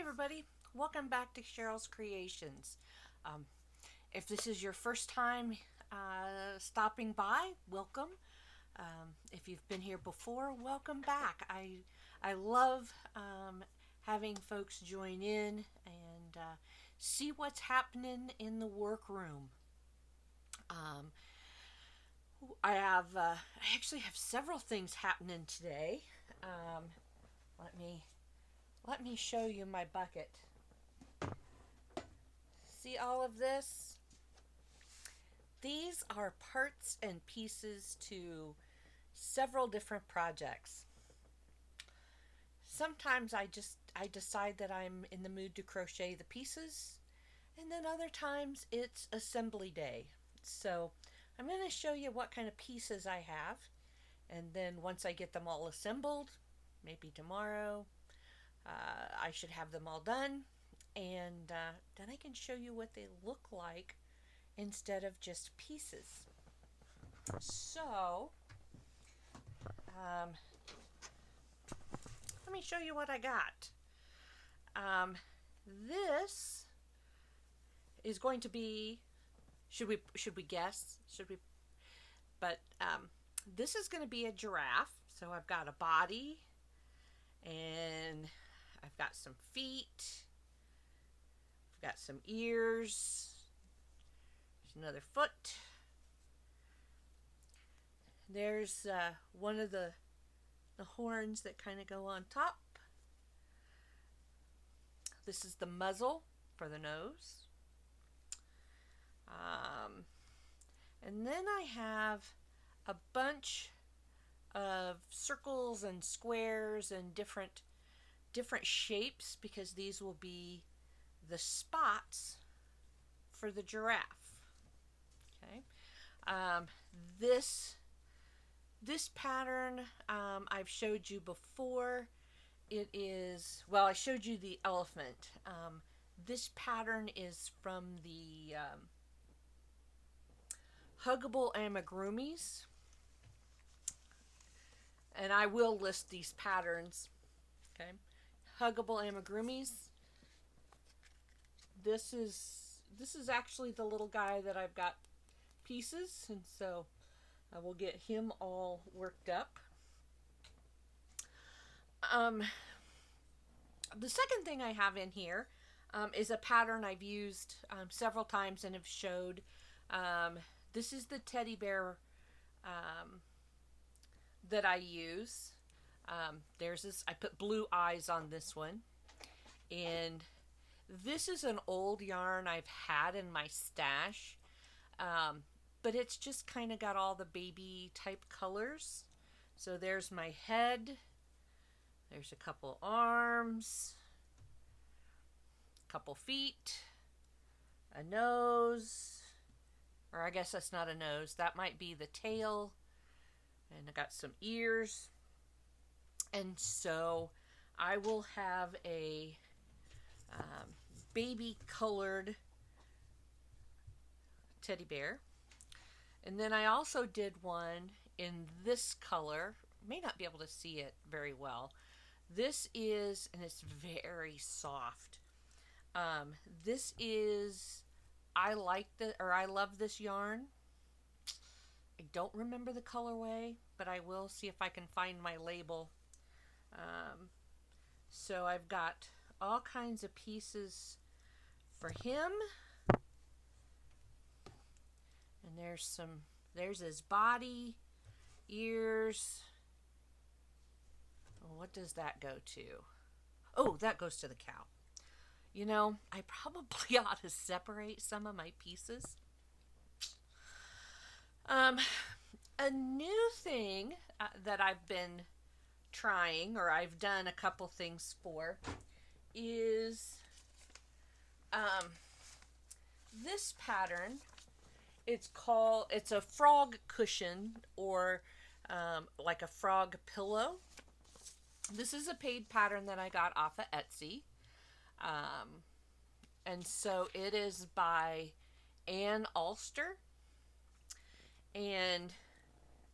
everybody, welcome back to Cheryl's Creations. Um, if this is your first time stopping by, welcome. If you've been here before, welcome back. I love having folks join in and see what's happening in the workroom. Um, I actually have several things happening today. Um, let me let me show you my bucket. See all of this? These are parts and pieces to several different projects. Sometimes I decide that I'm in the mood to crochet the pieces, and then other times it's assembly day. So I'm going to show you what kind of pieces I have, and then once I get them all assembled, maybe tomorrow, I should have them all done, and then I can show you what they look like instead of just pieces. So, um, let me show you what I got. This is going to be. Should we guess? Should we? But this is going to be a giraffe. So I've got a body, and I've got some feet. I've got some ears. There's another foot. There's one of the horns that kind of go on top. This is the muzzle for the nose. And then I have a bunch of circles and squares and different shapes because these will be the spots for the giraffe. Okay. This pattern I've showed you before. It is, well, I showed you the elephant. This pattern is from the Huggable amigurumis. And I will list these patterns. Okay. Huggable amigurumis. This is actually the little guy that I've got pieces, and so I will get him all worked up. The second thing I have in here is a pattern I've used several times and have showed. This is the teddy bear that I use. There's this. I put blue eyes on this one, and this is an old yarn I've had in my stash, but it's just kind of got all the baby type colors. So there's my head. There's a couple arms, a couple feet, a nose, or I guess that's not a nose. That might be the tail. And I got some ears. And so I will have a baby colored teddy bear. And then I also did one in this color. May not be able to see it very well. This is, and it's very soft. This is, I love this yarn. I don't remember the colorway, but I will see if I can find my label. So I've got all kinds of pieces for him. And there's his body, ears. Oh, what does that go to? Oh, that goes to the cow. You know, I probably ought to separate some of my pieces. A new thing that I've been trying, or I've done a couple things for, is this pattern. It's a frog cushion, or like a frog pillow. This is a paid pattern that I got off of Etsy. And so it is by Anne Alster. And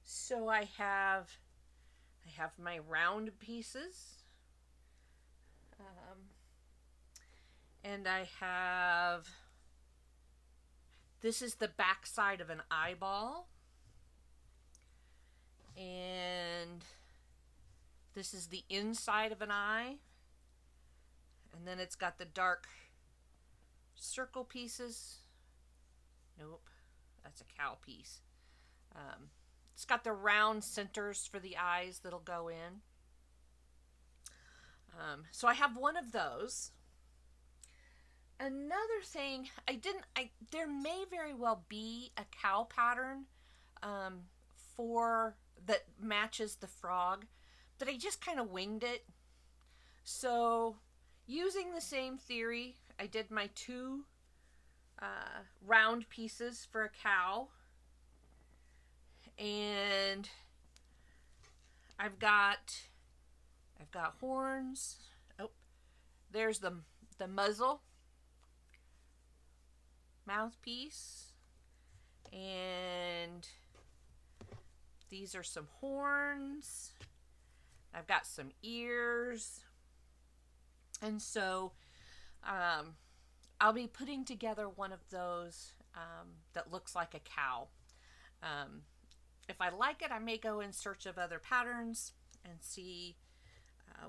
so I have my round pieces. And I have, this is the back side of an eyeball. And this is the inside of an eye. And then it's got the dark circle pieces. Nope, that's a cow piece. It's got the round centers for the eyes that'll go in. So I have one of those. Another thing, there may very well be a cow pattern for that matches the frog, but I just kind of winged it. So using the same theory, I did my two round pieces for a cow, and I've got horns. Oh, there's the muzzle, mouthpiece, and these are some horns. I've got some ears, and so I'll be putting together one of those that looks like a cow. If I like it, I may go in search of other patterns and see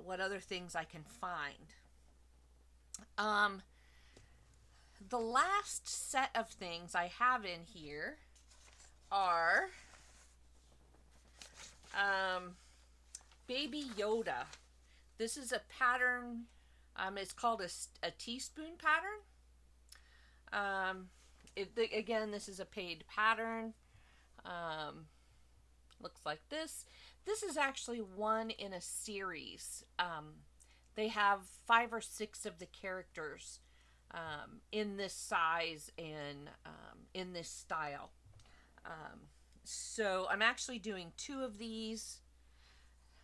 what other things I can find. The last set of things I have in here are Baby Yoda. This is a pattern. It's called a teaspoon pattern. Again, this is a paid pattern. Looks like this. This is actually one in a series. They have 5 or 6 of the characters in this size and in this style. So I'm actually doing 2 of these.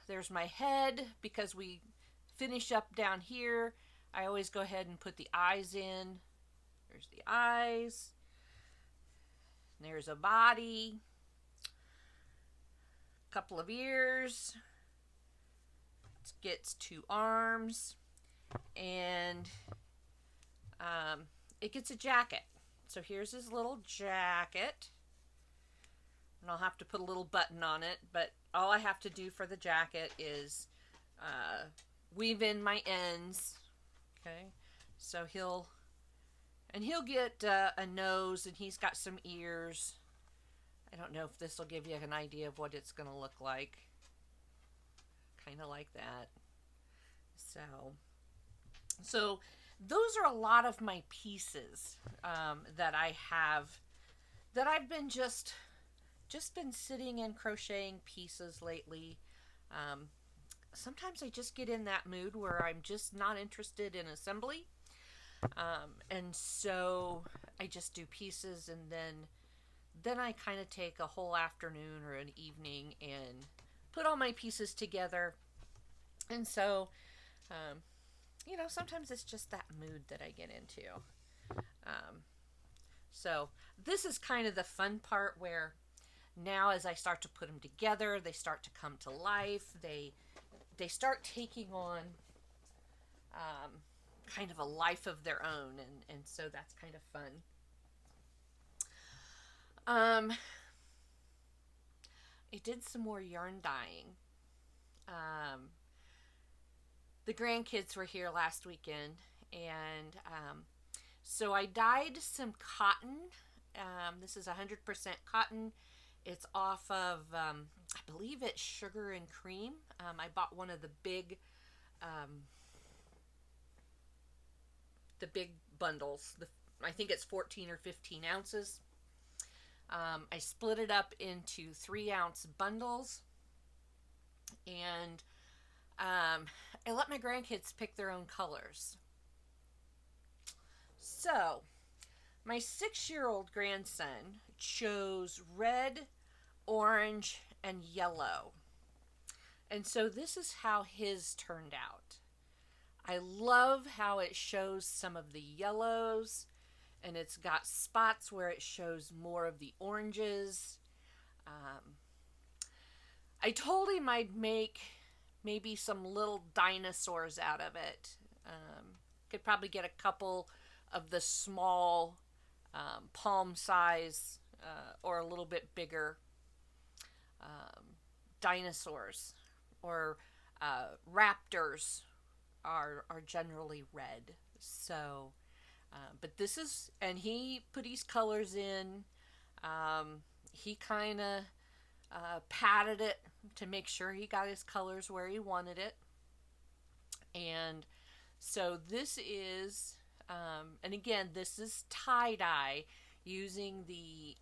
There's my head, because we finish up down here. I always go ahead and put the eyes in. There's the eyes. There's a body. Couple of ears. It gets 2 arms. And it gets a jacket. So here's his little jacket. And I'll have to put a little button on it, but all I have to do for the jacket is weave in my ends. Okay, so he'll get a nose, and he's got some ears. I don't know if this will give you an idea of what it's going to look like. Kind of like that. So those are a lot of my pieces that I have, that I've been just been sitting and crocheting pieces lately. Sometimes I just get in that mood where I'm just not interested in assembly. And so I just do pieces, and then I kind of take a whole afternoon or an evening and put all my pieces together. And so, sometimes it's just that mood that I get into. So this is kind of the fun part, where now as I start to put them together, they start to come to life. They start taking on kind of a life of their own, and so that's kind of fun. I did some more yarn dyeing. The grandkids were here last weekend, and so I dyed some cotton. This is 100% cotton. It's off of, I believe it's Sugar and Cream. I bought one of the big bundles. I think it's 14 or 15 ounces. I split it up into 3-ounce bundles, and I let my grandkids pick their own colors. So my 6-year-old grandson chose red, orange, and yellow. And so this is how his turned out. I love how it shows some of the yellows, and it's got spots where it shows more of the oranges. I told him I'd make maybe some little dinosaurs out of it. Could probably get a couple of the small palm size or a little bit bigger dinosaurs or raptors are generally red. So, but this is, and he put his colors in. He kind of patted it to make sure he got his colors where he wanted it. And so this is, and again, this is tie-dye using the,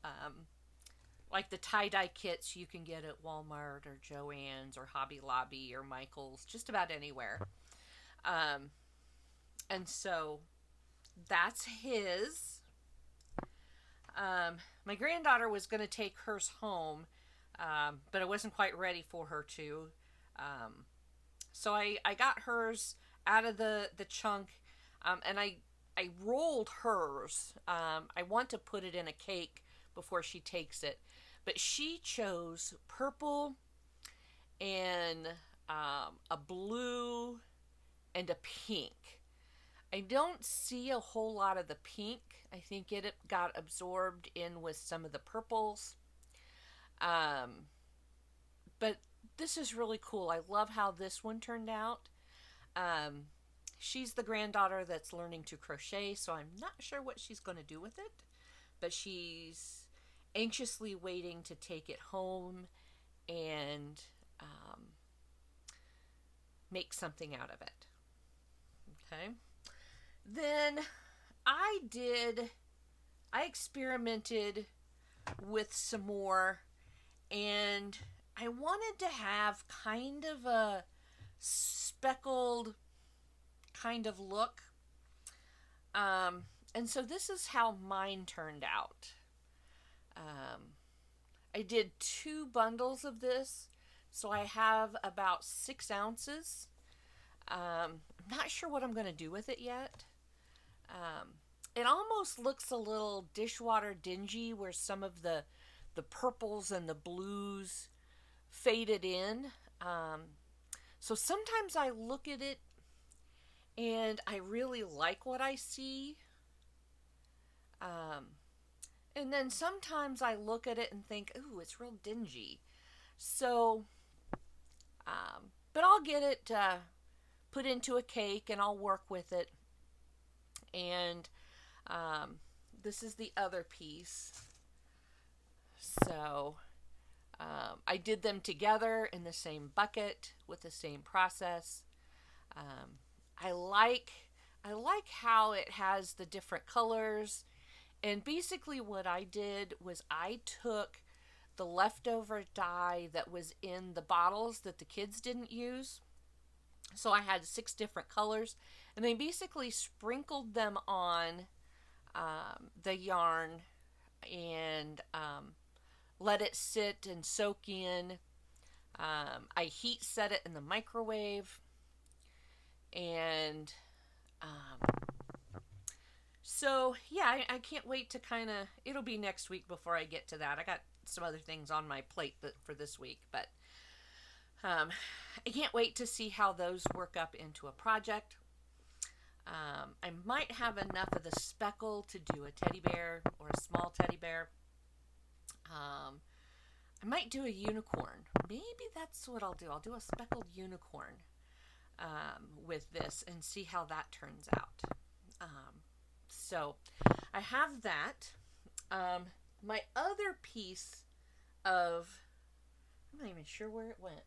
like the tie-dye kits you can get at Walmart or Joann's or Hobby Lobby or Michael's, just about anywhere. And so that's his. My granddaughter was going to take hers home, but I wasn't quite ready for her to. So I got hers out of the chunk, and I rolled hers. I want to put it in a cake before she takes it, but she chose purple and a blue and a pink. I don't see a whole lot of the pink. I think it got absorbed in with some of the purples. But this is really cool. I love how this one turned out. She's the granddaughter that's learning to crochet, so I'm not sure what she's going to do with it. But she's anxiously waiting to take it home and make something out of it. Okay. Then I experimented with some more, and I wanted to have kind of a speckled kind of look. And so this is how mine turned out. I did 2 bundles of this, so I have about 6 ounces. I'm not sure what I'm going to do with it yet. It almost looks a little dishwater dingy where some of the purples and the blues faded in. So sometimes I look at it and I really like what I see. And then sometimes I look at it and think, ooh, it's real dingy. So, but I'll get it put into a cake and I'll work with it. And this is the other piece. So I did them together in the same bucket with the same process. I like how it has the different colors. And basically what I did was I took the leftover dye that was in the bottles that the kids didn't use. So I had 6 different colors, and I basically sprinkled them on the yarn and let it sit and soak in. I heat set it in the microwave, and so yeah, I can't wait to kind of, it'll be next week before I get to that. I got some other things on my plate for this week, but I can't wait to see how those work up into a project. I might have enough of the speckle to do a teddy bear or a small teddy bear. I might do a unicorn. Maybe that's what I'll do. I'll do a speckled unicorn with this and see how that turns out. So I have that. My other piece of, I'm not even sure where it went.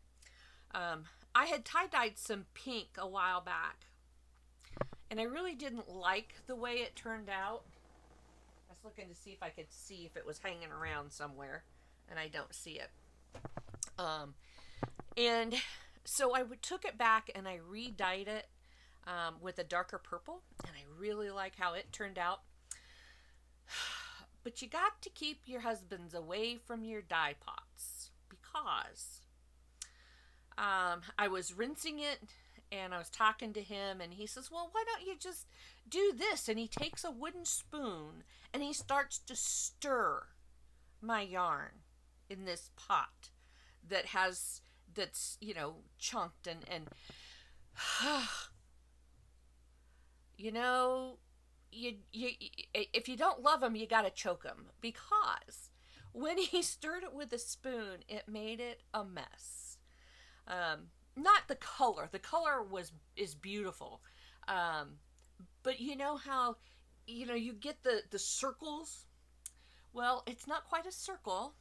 I had tie-dyed some pink a while back, and I really didn't like the way it turned out. I was looking to see if I could see if it was hanging around somewhere, and I don't see it. And so I took it back and I re-dyed it with a darker purple, and I really like how it turned out. But you got to keep your husbands away from your dye pots, because I was rinsing it and I was talking to him, and he says, well, why don't you just do this? And he takes a wooden spoon and he starts to stir my yarn in this pot that's, you know, chunked and you know, you if you don't love him, you gotta choke him, because when he stirred it with a spoon, it made it a mess. Not the color. The color is beautiful, um, but you know how, you get the circles. Well, it's not quite a circle,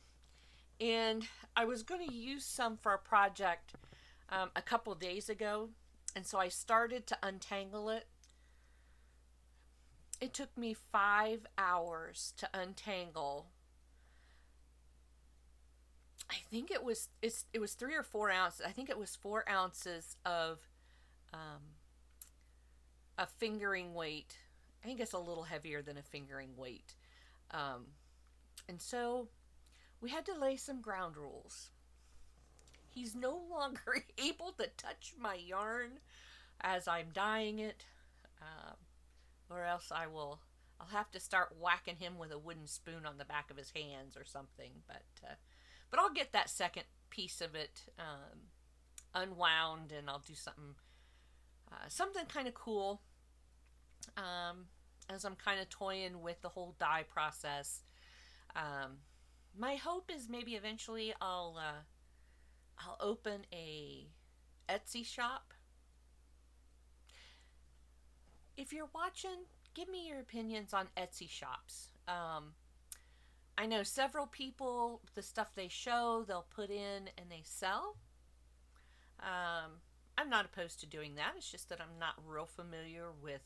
and I was going to use some for a project a couple days ago, and so I started to untangle it. It took me 5 hours to untangle. I think it was 3 or 4 ounces. I think it was 4 ounces of um, a fingering weight. I think it's a little heavier than a fingering weight. Um, and so we had to lay some ground rules. He's no longer able to touch my yarn as I'm dyeing it, um, or else I'll have to start whacking him with a wooden spoon on the back of his hands or something. But I'll get that second piece of it unwound, and I'll do something kind of cool, as I'm kind of toying with the whole dye process. My hope is maybe eventually I'll open a Etsy shop. If you're watching, give me your opinions on Etsy shops. I know several people, the stuff they show, they'll put in and they sell. I'm not opposed to doing that. It's just that I'm not real familiar with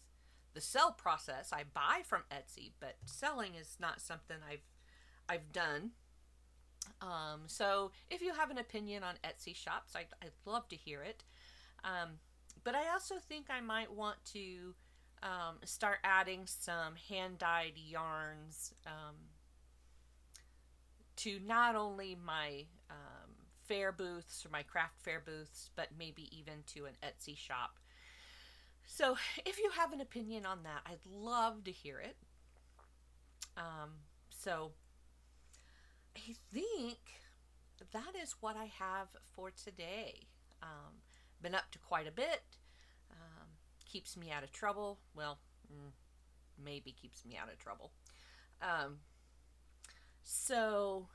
the sell process. I buy from Etsy, but selling is not something I've done. So if you have an opinion on Etsy shops, I'd love to hear it. But I also think I might want to start adding some hand-dyed yarns to not only my fair booths or my craft fair booths, but maybe even to an Etsy shop. So if you have an opinion on that, I'd love to hear it. So I think that is what I have for today. Been up to quite a bit. Keeps me out of trouble. Well, maybe keeps me out of trouble. So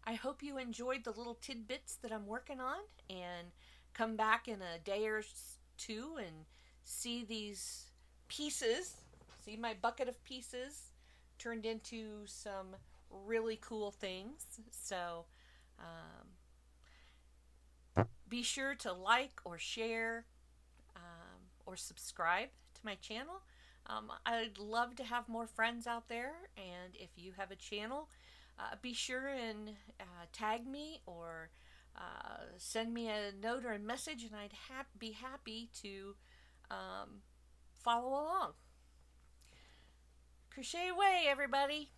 I hope you enjoyed the little tidbits that I'm working on, and come back in a day or two and see these pieces, see my bucket of pieces turned into some really cool things. So be sure to like or share or subscribe to my channel. I'd love to have more friends out there, and if you have a channel, be sure and tag me or send me a note or a message, and I'd be happy to follow along. Crochet away, everybody!